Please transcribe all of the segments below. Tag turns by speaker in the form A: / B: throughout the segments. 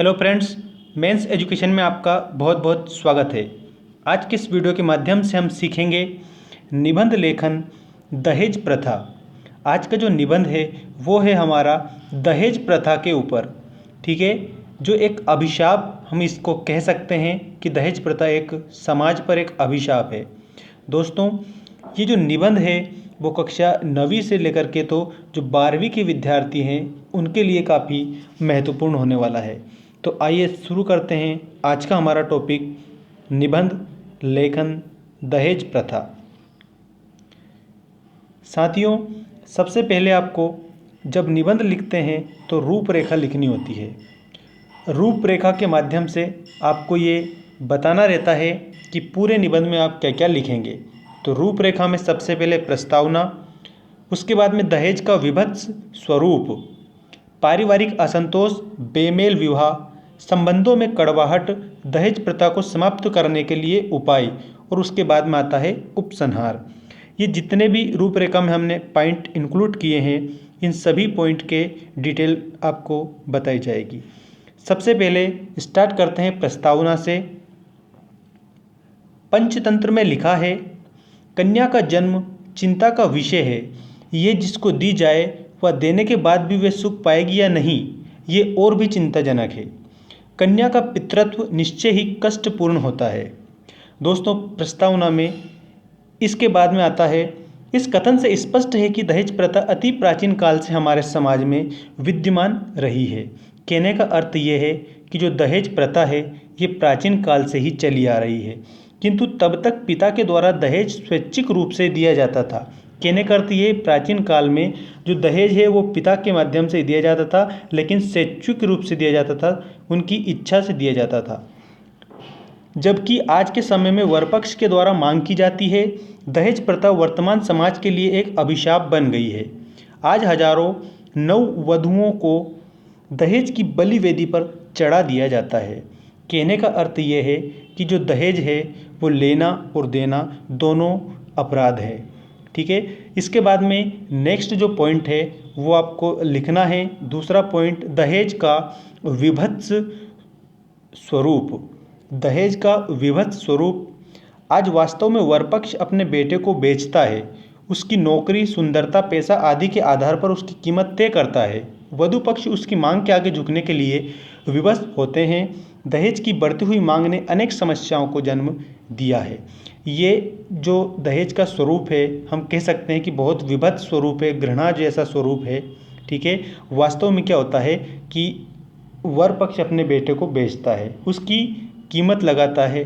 A: Hello friends, mains education में आपका बहुत बहुत स्वागत है। आज के इस वीडियो के माध्यम से हम सीखेंगे निबंध लेखन दहेज प्रथा। आज का जो निबंध है वो है हमारा दहेज प्रथा के ऊपर। ठीक है, जो एक अभिशाप हम इसको कह सकते हैं कि दहेज प्रथा एक समाज पर एक अभिशाप है। दोस्तों, ये जो निबंध है वो कक्षा 9वीं से लेकर के तो जो 12वीं के विद्यार्थी हैं उनके लिए काफ़ी महत्वपूर्ण होने वाला है। तो आइए शुरू करते हैं आज का हमारा टॉपिक, निबंध लेखन दहेज प्रथा। साथियों, सबसे पहले आपको जब निबंध लिखते हैं तो रूपरेखा लिखनी होती है। रूपरेखा के माध्यम से आपको ये बताना रहता है कि पूरे निबंध में आप क्या क्या लिखेंगे। तो रूपरेखा में सबसे पहले प्रस्तावना, उसके बाद में दहेज का विभत्स स्वरूप, पारिवारिक असंतोष, बेमेल विवाह, संबंधों में कड़वाहट, दहेज प्रथा को समाप्त करने के लिए उपाय, और उसके बाद में आता है उपसंहार। ये जितने भी रूपरेखा में हमने पॉइंट इंक्लूड किए हैं, इन सभी पॉइंट के डिटेल आपको बताई जाएगी। सबसे पहले स्टार्ट करते हैं प्रस्तावना से। पंचतंत्र में लिखा है, कन्या का जन्म चिंता का विषय है। ये जिसको दी जाए वह देने के बाद भी वे सुख पाएगी या नहीं, ये और भी चिंताजनक है। कन्या का पितृत्व निश्चय ही कष्टपूर्ण होता है। दोस्तों, प्रस्तावना में इसके बाद में आता है, इस कथन से स्पष्ट है कि दहेज प्रथा अति प्राचीन काल से हमारे समाज में विद्यमान रही है। कहने का अर्थ ये है कि जो दहेज प्रथा है ये प्राचीन काल से ही चली आ रही है, किंतु तब तक पिता के द्वारा दहेज स्वैच्छिक रूप से दिया जाता था। कहने का अर्थ ये, प्राचीन काल में जो दहेज है वो पिता के माध्यम से दिया जाता था, लेकिन स्वैच्छिक रूप से दिया जाता था, उनकी इच्छा से दिया जाता था। जबकि आज के समय में वरपक्ष के द्वारा मांग की जाती है। दहेज प्रथा वर्तमान समाज के लिए एक अभिशाप बन गई है। आज हजारों नववधुओं को दहेज की बलि वेदी पर चढ़ा दिया जाता है। कहने का अर्थ ये है कि जो दहेज है वो लेना और देना दोनों अपराध है। ठीक है, इसके बाद में नेक्स्ट जो पॉइंट है वो आपको लिखना है। दूसरा पॉइंट, दहेज का विभत्स स्वरूप। दहेज का विभत्स स्वरूप, आज वास्तव में वरपक्ष अपने बेटे को बेचता है। उसकी नौकरी, सुंदरता, पैसा आदि के आधार पर उसकी कीमत तय करता है। वधु पक्ष उसकी मांग के आगे झुकने के लिए विवश होते हैं। दहेज की बढ़ती हुई मांग ने अनेक समस्याओं को जन्म दिया है। ये जो दहेज का स्वरूप है, हम कह सकते हैं कि बहुत विभत्स स्वरूप है, घृणा जैसा स्वरूप है। ठीक है, वास्तव में क्या होता है कि वर पक्ष अपने बेटे को बेचता है, उसकी कीमत लगाता है।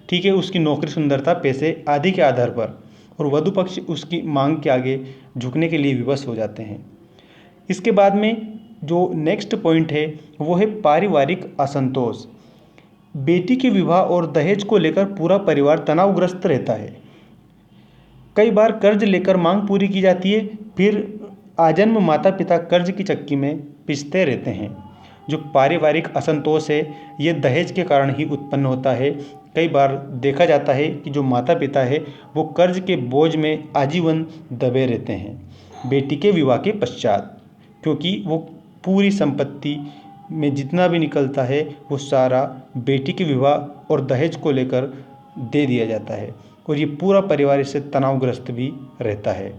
A: ठीक है, उसकी नौकरी, सुंदरता, पैसे आदि के आधार पर, और वधु पक्ष उसकी मांग के आगे झुकने के लिए विवश हो जाते हैं। इसके बाद में जो नेक्स्ट पॉइंट है वो है पारिवारिक असंतोष। बेटी के विवाह और दहेज को लेकर पूरा परिवार तनावग्रस्त रहता है। कई बार कर्ज लेकर मांग पूरी की जाती है, फिर आजन्म माता पिता कर्ज की चक्की में पिसते रहते हैं। जो पारिवारिक असंतोष है ये दहेज के कारण ही उत्पन्न होता है। कई बार देखा जाता है कि जो माता पिता है वो कर्ज के बोझ में आजीवन दबे रहते हैं बेटी के विवाह के पश्चात, क्योंकि वो पूरी संपत्ति में जितना भी निकलता है वो सारा बेटी के विवाह और दहेज को लेकर दे दिया जाता है, और ये पूरा परिवार इससे तनावग्रस्त भी रहता है।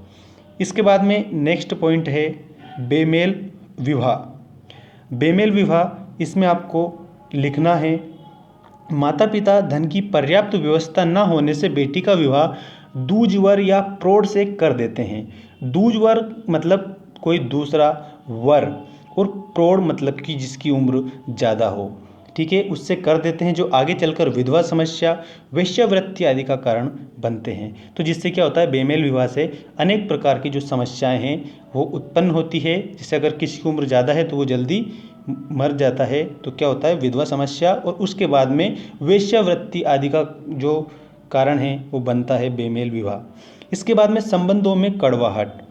A: इसके बाद में नेक्स्ट पॉइंट है बेमेल विवाह। बेमेल विवाह, इसमें आपको लिखना है, माता पिता धन की पर्याप्त व्यवस्था न होने से बेटी का विवाह दूजवर या प्रौढ़ से कर देते हैं। दूजवर मतलब कोई दूसरा वर, और प्रौढ़ मतलब कि जिसकी उम्र ज़्यादा हो। ठीक है, उससे कर देते हैं, जो आगे चलकर विधवा समस्या, वेश्यावृत्ति आदि का कारण बनते हैं। तो जिससे क्या होता है, बेमेल विवाह से अनेक प्रकार की जो समस्याएं हैं वो उत्पन्न होती है। जैसे अगर किसी की उम्र ज़्यादा है तो वो जल्दी मर जाता है, तो क्या होता है, विधवा समस्या, और उसके बाद में वेश्यावृत्ति आदि का जो कारण है वो बनता है बेमेल विवाह। इसके बाद में संबंधों में कड़वाहट,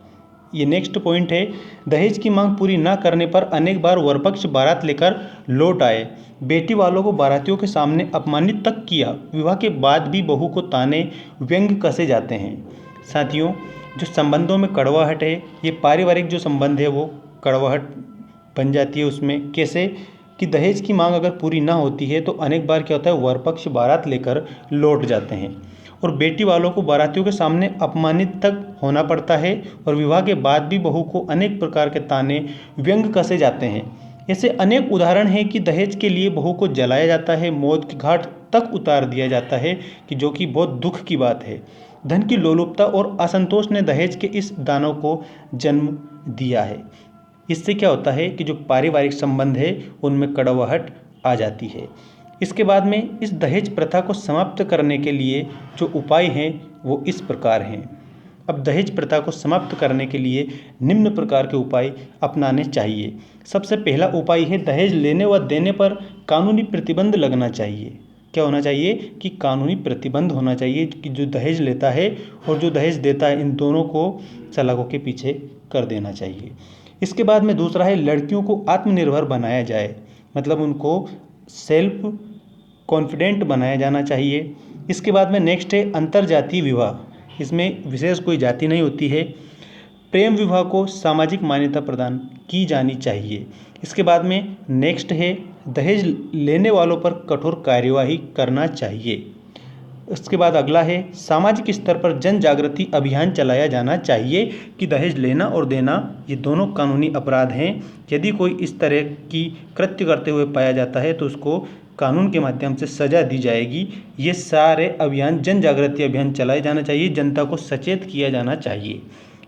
A: ये नेक्स्ट पॉइंट है। दहेज की मांग पूरी न करने पर अनेक बार वरपक्ष बारात लेकर लौट आए, बेटी वालों को बारातियों के सामने अपमानित तक किया। विवाह के बाद भी बहू को ताने व्यंग कसे जाते हैं। साथियों, जो संबंधों में कड़वाहट है, ये पारिवारिक जो संबंध है वो कड़वाहट बन जाती है। उसमें कैसे कि दहेज की मांग अगर पूरी ना होती है तो अनेक बार क्या होता है, वर पक्ष बारात लेकर लौट जाते हैं और बेटी वालों को बारातियों के सामने अपमानित तक होना पड़ता है और विवाह के बाद भी बहू को अनेक प्रकार के ताने व्यंग कसे जाते हैं। ऐसे अनेक उदाहरण हैं कि दहेज के लिए बहू को जलाया जाता है, मौत के घाट तक उतार दिया जाता है, कि जो कि बहुत दुख की बात है। धन की लोलुपता और असंतोष ने दहेज के इस दानव को जन्म दिया है। इससे क्या होता है कि जो पारिवारिक संबंध है उनमें कड़वाहट आ जाती है। इसके बाद में इस दहेज प्रथा को समाप्त करने के लिए जो उपाय हैं वो इस प्रकार हैं। अब दहेज प्रथा को समाप्त करने के लिए निम्न प्रकार के उपाय अपनाने चाहिए। सबसे पहला उपाय है, दहेज लेने व देने पर कानूनी प्रतिबंध लगना चाहिए। क्या होना चाहिए कि कानूनी प्रतिबंध होना चाहिए कि जो दहेज लेता है और जो दहेज देता है इन दोनों को सलाखों के पीछे कर देना चाहिए। इसके बाद में दूसरा है, लड़कियों को आत्मनिर्भर बनाया जाए, मतलब उनको सेल्फ कॉन्फिडेंट बनाया जाना चाहिए। इसके बाद में नेक्स्ट है अंतरजातीय विवाह, इसमें विशेष कोई जाति नहीं होती है। प्रेम विवाह को सामाजिक मान्यता प्रदान की जानी चाहिए। इसके बाद में नेक्स्ट है, दहेज लेने वालों पर कठोर कार्यवाही करना चाहिए। इसके बाद अगला है, सामाजिक स्तर पर जन जागृति अभियान चलाया जाना चाहिए कि दहेज लेना और देना ये दोनों कानूनी अपराध हैं। यदि कोई इस तरह की कृत्य करते हुए पाया जाता है तो उसको कानून के माध्यम से सजा दी जाएगी। ये सारे अभियान, जन जागृति अभियान चलाए जाना चाहिए, जनता को सचेत किया जाना चाहिए।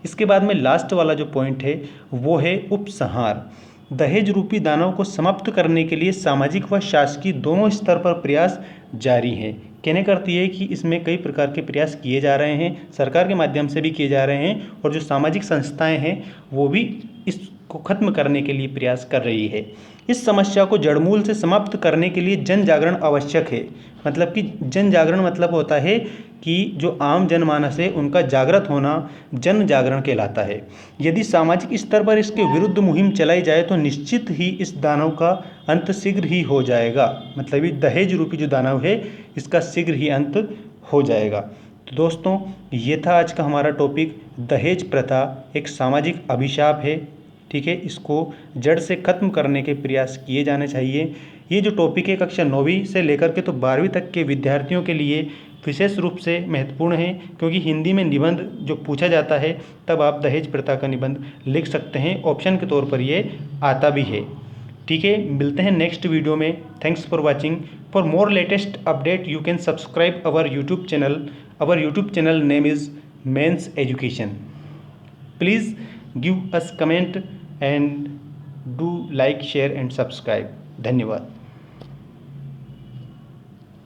A: इसके बाद में लास्ट वाला जो पॉइंट है वो है उपसंहार। दहेज रूपी दानव को समाप्त करने के लिए सामाजिक व शासकीय दोनों स्तर पर प्रयास जारी हैं। कहने का अर्थ ये है कि इसमें कई प्रकार के प्रयास किए जा रहे हैं, सरकार के माध्यम से भी किए जा रहे हैं और जो सामाजिक संस्थाएं हैं वो भी इसको खत्म करने के लिए प्रयास कर रही है। इस समस्या को जड़मूल से समाप्त करने के लिए जन जागरण आवश्यक है। मतलब कि जन जागरण मतलब होता है कि जो आम जनमानस है उनका जागृत होना जन जागरण कहलाता है। यदि सामाजिक स्तर पर इसके विरुद्ध मुहिम चलाई जाए तो निश्चित ही इस दानव का अंत शीघ्र ही हो जाएगा। मतलब ये दहेज रूपी जो दानव है इसका शीघ्र ही अंत हो जाएगा। तो दोस्तों, ये था आज का हमारा टॉपिक, दहेज प्रथा एक सामाजिक अभिशाप है। ठीक है, इसको जड़ से खत्म करने के प्रयास किए जाने चाहिए। ये जो टॉपिक है कक्षा 9वीं से लेकर के तो 12वीं तक के विद्यार्थियों के लिए विशेष रूप से महत्वपूर्ण है, क्योंकि हिंदी में निबंध जो पूछा जाता है तब आप दहेज प्रथा का निबंध लिख सकते हैं, ऑप्शन के तौर पर ये आता भी है। ठीक है, मिलते हैं नेक्स्ट वीडियो में। Thanks for watching. For more latest update you can subscribe our YouTube channel. Our YouTube channel name is men's education. Please give us comment and do like, share and subscribe. धन्यवाद।